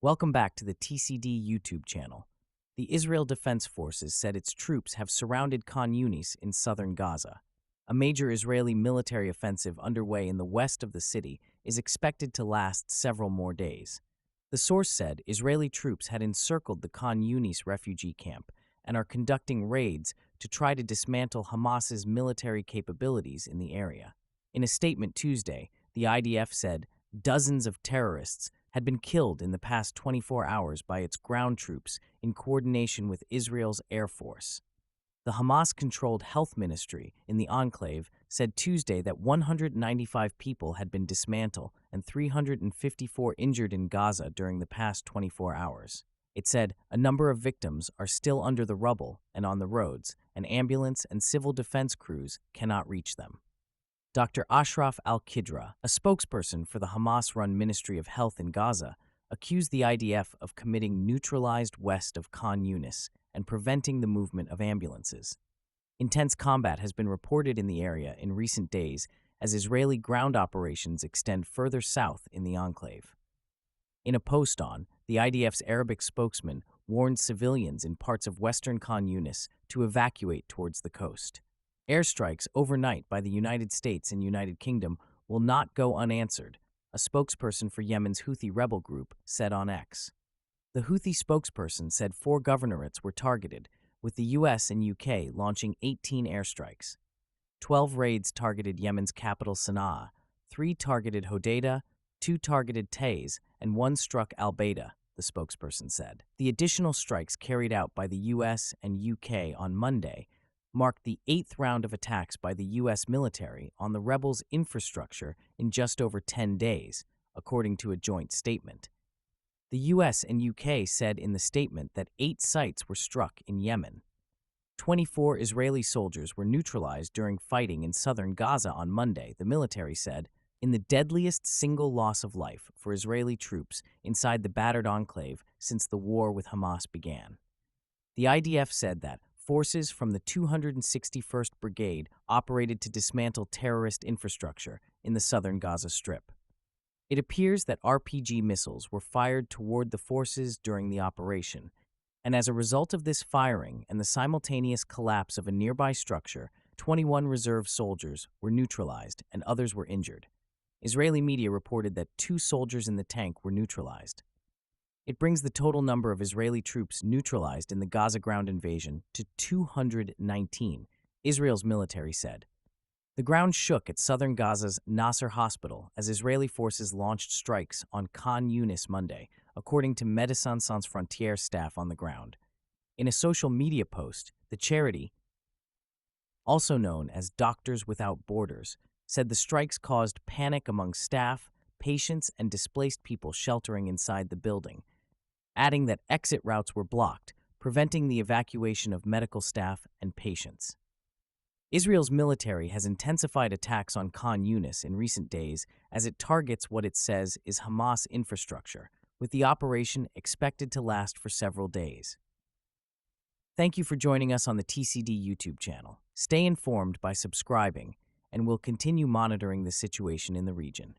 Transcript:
Welcome back to the TCD YouTube channel. The Israel Defense Forces said its troops have surrounded Khan Yunis in southern Gaza. A major Israeli military offensive underway in the west of the city is expected to last several more days. The source said Israeli troops had encircled the Khan Yunis refugee camp and are conducting raids to try to dismantle Hamas's military capabilities in the area. In a statement Tuesday, the IDF said dozens of terrorists had been killed in the past 24 hours by its ground troops in coordination with Israel's Air Force. The Hamas-controlled health ministry in the enclave said Tuesday that 195 people had been dismantled and 354 injured in Gaza during the past 24 hours. It said a number of victims are still under the rubble and on the roads, and ambulance and civil defense crews cannot reach them. Dr. Ashraf al-Qidra, a spokesperson for the Hamas-run Ministry of Health in Gaza, accused the IDF of committing neutralized west of Khan Yunis and preventing the movement of ambulances. Intense combat has been reported in the area in recent days as Israeli ground operations extend further south in the enclave. In a post the IDF's Arabic spokesman warned civilians in parts of western Khan Yunis to evacuate towards the coast. Airstrikes overnight by the United States and United Kingdom will not go unanswered, a spokesperson for Yemen's Houthi rebel group said on X. The Houthi spokesperson said 4 governorates were targeted, with the US and UK launching 18 airstrikes. 12 raids targeted Yemen's capital Sana'a, 3 targeted Hodeidah, 2 targeted Taiz, and 1 struck Al-Baida, the spokesperson said. The additional strikes carried out by the US and UK on Monday marked the 8th round of attacks by the U.S. military on the rebels' infrastructure in just over 10 days, according to a joint statement. The U.S. and UK said in the statement that 8 sites were struck in Yemen. 24 Israeli soldiers were neutralized during fighting in southern Gaza on Monday, the military said, in the deadliest single loss of life for Israeli troops inside the battered enclave since the war with Hamas began. The IDF said that forces from the 261st Brigade operated to dismantle terrorist infrastructure in the southern Gaza Strip. It appears that RPG missiles were fired toward the forces during the operation, and as a result of this firing and the simultaneous collapse of a nearby structure, 21 reserve soldiers were neutralized and others were injured. Israeli media reported that 2 soldiers in the tank were neutralized. It brings the total number of Israeli troops neutralized in the Gaza ground invasion to 219, Israel's military said. The ground shook at southern Gaza's Nasser hospital as Israeli forces launched strikes on Khan Yunis Monday, according to Médecins Sans Frontières staff on the ground. In a social media post, the charity, also known as Doctors Without Borders, said the strikes caused panic among staff, patients, and displaced people sheltering inside the building, adding that exit routes were blocked, preventing the evacuation of medical staff and patients. Israel's military has intensified attacks on Khan Yunis in recent days as it targets what it says is Hamas infrastructure, with the operation expected to last for several days. Thank you for joining us on the TCD YouTube channel. Stay informed by subscribing, and we'll continue monitoring the situation in the region.